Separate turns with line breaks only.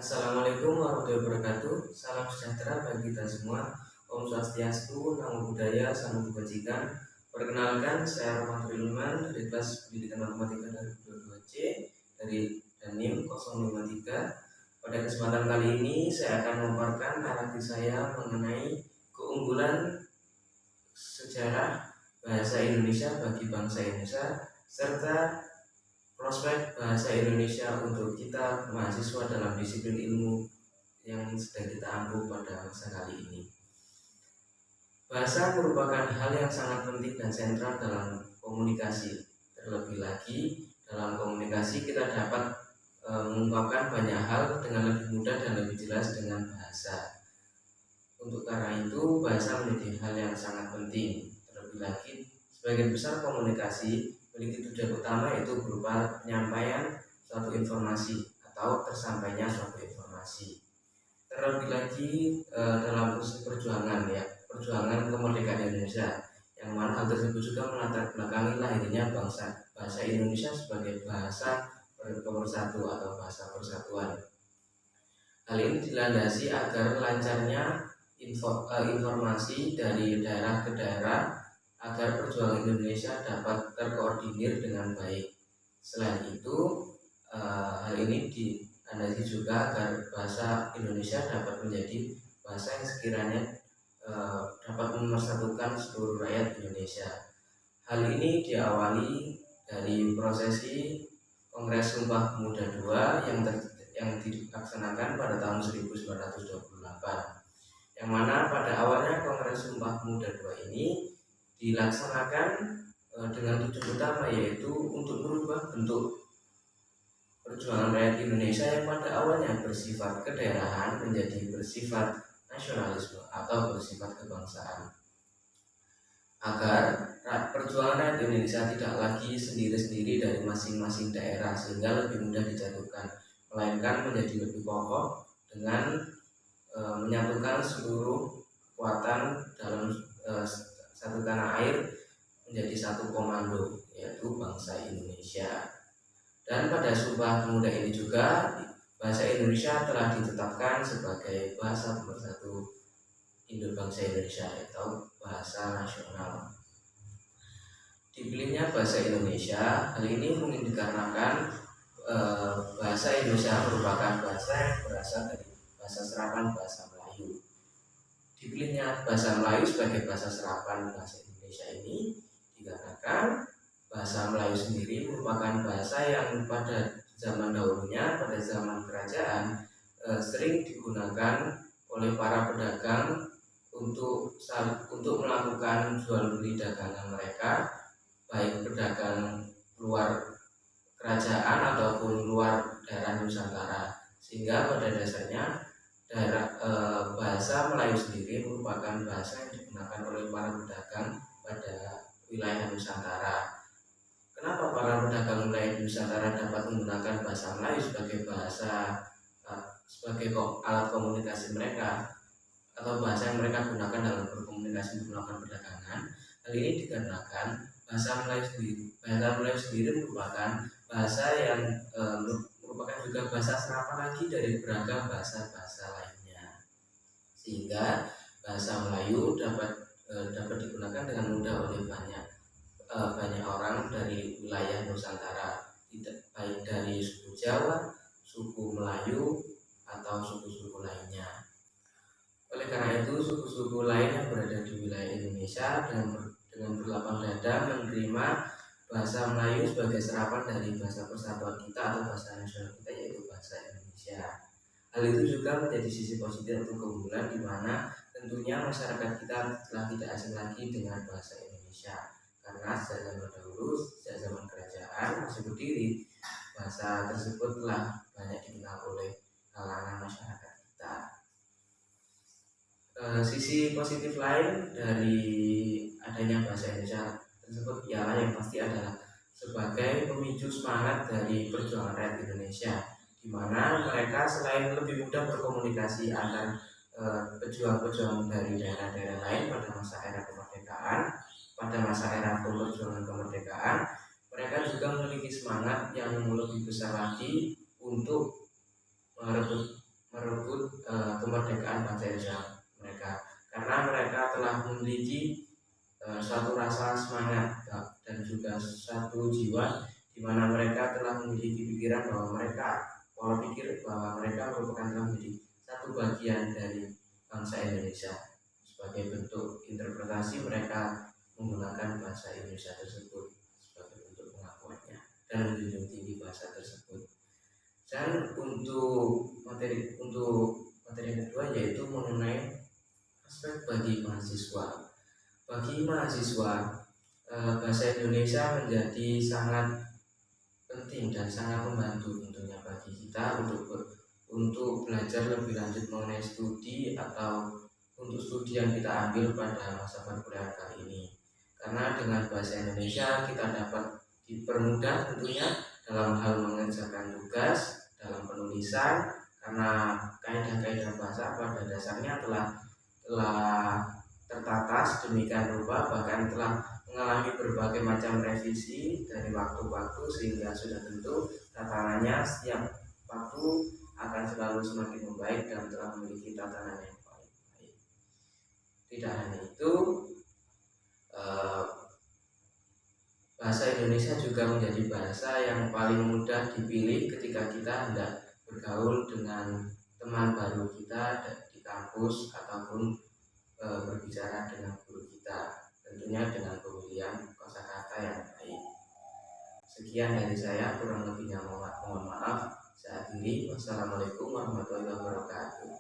Assalamualaikum warahmatullahi wabarakatuh. Salam sejahtera bagi kita semua. Om Swastiastu, Namo Buddhaya, Salam Kebajikan. Perkenalkan, saya Rahmatul Ilman dari kelas Pendidikan Matematika 2022C dari Danim 053. Pada kesempatan kali ini saya akan memaparkan narasi saya mengenai keunggulan sejarah bahasa Indonesia bagi bangsa Indonesia serta prospek bahasa Indonesia untuk kita mahasiswa dalam disiplin ilmu yang sedang kita ampu pada masa kali ini. Bahasa merupakan hal yang sangat penting dan sentral dalam komunikasi. Terlebih lagi, dalam komunikasi kita dapat mengungkapkan banyak hal dengan lebih mudah dan lebih jelas dengan bahasa. Untuk karena itu, bahasa menjadi hal yang sangat penting. Terlebih lagi, sebagian besar komunikasi memiliki tujuan utama yaitu berupa penyampaian suatu informasi atau tersampainya suatu informasi. Terlebih lagi dalam proses perjuangan perjuangan kemerdekaan Indonesia, yang mana hal tersebut juga melatar belakangi lahirnya bahasa Indonesia sebagai bahasa pemersatu atau bahasa persatuan. Hal ini dilandasi agar lancarnya informasi dari daerah ke daerah agar perjuangan Indonesia dapat terkoordinir dengan baik. Selain itu, hal ini dilandasi juga agar bahasa Indonesia dapat menjadi bahasa yang sekiranya dapat memersatukan seluruh rakyat Indonesia. Hal ini diawali dari prosesi Kongres Sumpah Pemuda II yang dilaksanakan pada tahun 1928, yang mana pada awalnya Kongres Sumpah Pemuda II ini dilaksanakan dengan tujuan utama yaitu untuk merubah bentuk perjuangan rakyat Indonesia yang pada awalnya bersifat kedaerahan menjadi bersifat nasionalisme atau bersifat kebangsaan, agar perjuangan rakyat Indonesia tidak lagi sendiri-sendiri dari masing-masing daerah sehingga lebih mudah dijatuhkan, melainkan menjadi lebih kokoh dengan menyatukan seluruh kekuatan dalam satu tanah air menjadi satu komando, yaitu bangsa Indonesia. Dan pada Sumpah Pemuda ini juga bahasa Indonesia telah ditetapkan sebagai bahasa pemersatu bangsa Indonesia atau bahasa nasional. Dipilihnya bahasa Indonesia, hal ini mungkin dikarenakan bahasa Indonesia merupakan bahasa yang berasal dari bahasa serapan bahasa Melayu. Dipilihnya bahasa Melayu sebagai bahasa serapan bahasa Indonesia ini dikarenakan bahasa Melayu sendiri merupakan bahasa yang pada zaman dahulunya, pada zaman kerajaan, sering digunakan oleh para pedagang untuk melakukan jual beli dagangan mereka, baik pedagang luar kerajaan ataupun luar daerah Nusantara, sehingga pada dasarnya bahasa Melayu sendiri merupakan bahasa yang digunakan oleh para pedagang pada wilayah Nusantara. Kenapa para pedagang wilayah Nusantara dapat menggunakan bahasa Melayu sebagai alat komunikasi mereka atau bahasa yang mereka gunakan dalam berkomunikasi melakukan perdagangan? Hal ini dikarenakan bahasa Melayu sendiri merupakan bahasa yang merupakan juga bahasa serapan lagi dari beragam bahasa-bahasa lainnya, sehingga bahasa Melayu dapat digunakan dengan mudah oleh banyak orang dari wilayah Nusantara, baik dari suku Jawa, suku Melayu, atau suku-suku lainnya. Oleh karena itu, suku-suku lain yang berada di wilayah Indonesia dengan berlapang dada menerima bahasa Melayu sebagai serapan dari bahasa persatuan kita atau bahasa nasional kita, yaitu bahasa Indonesia. Hal itu juga menjadi sisi positif untuk keunggulan, di mana tentunya masyarakat kita telah tidak asing lagi dengan bahasa Indonesia, karena sejak zaman dahulu, sejak zaman kerajaan masih berdiri, bahasa tersebut telah banyak dikenal oleh kalangan masyarakat kita. Sisi positif lain dari adanya bahasa Indonesia tersebut ialah yang pasti adalah sebagai pemicu semangat dari perjuangan rakyat Indonesia, di mana mereka selain lebih mudah berkomunikasi antar pejuang-pejuang dari daerah-daerah lain pada masa era kemerdekaan, pada masa era perjuangan kemerdekaan, mereka juga memiliki semangat yang lebih besar lagi untuk merebut rasa semangat dan juga satu jiwa di mana mereka telah memiliki pikiran bahwa pola pikir bahwa mereka merupakan telah menjadi satu bagian dari bangsa Indonesia. Sebagai bentuk interpretasi mereka menggunakan bahasa Indonesia tersebut sebagai bentuk pengakuannya dan menjunjung tinggi bahasa tersebut. Dan untuk materi kedua yaitu mengenai aspek bagi mahasiswa. Bagi mahasiswa, bahasa Indonesia menjadi sangat penting dan sangat membantu tentunya bagi kita untuk belajar lebih lanjut mengenai studi atau untuk studi yang kita ambil pada masa perkuliahan kali ini. Karena dengan bahasa Indonesia kita dapat dipermudah tentunya dalam hal mengerjakan tugas, dalam penulisan, karena kaidah-kaidah bahasa pada dasarnya telah tertata sedemikian rupa, bahkan telah mengalami berbagai macam revisi dari waktu ke waktu, sehingga sudah tentu tatarannya setiap waktu akan selalu semakin membaik dan telah memiliki tatanan yang baik. Tidak hanya itu, bahasa Indonesia juga menjadi bahasa yang paling mudah dipilih ketika kita hendak bergaul dengan teman baru kita di kampus ataupun berbicara dengan guru kita, tentunya dengan pemilihan kosakata yang baik. Sekian dari saya, kurang lebihnya mohon maaf. Saya akhiri. Wassalamualaikum warahmatullahi wabarakatuh.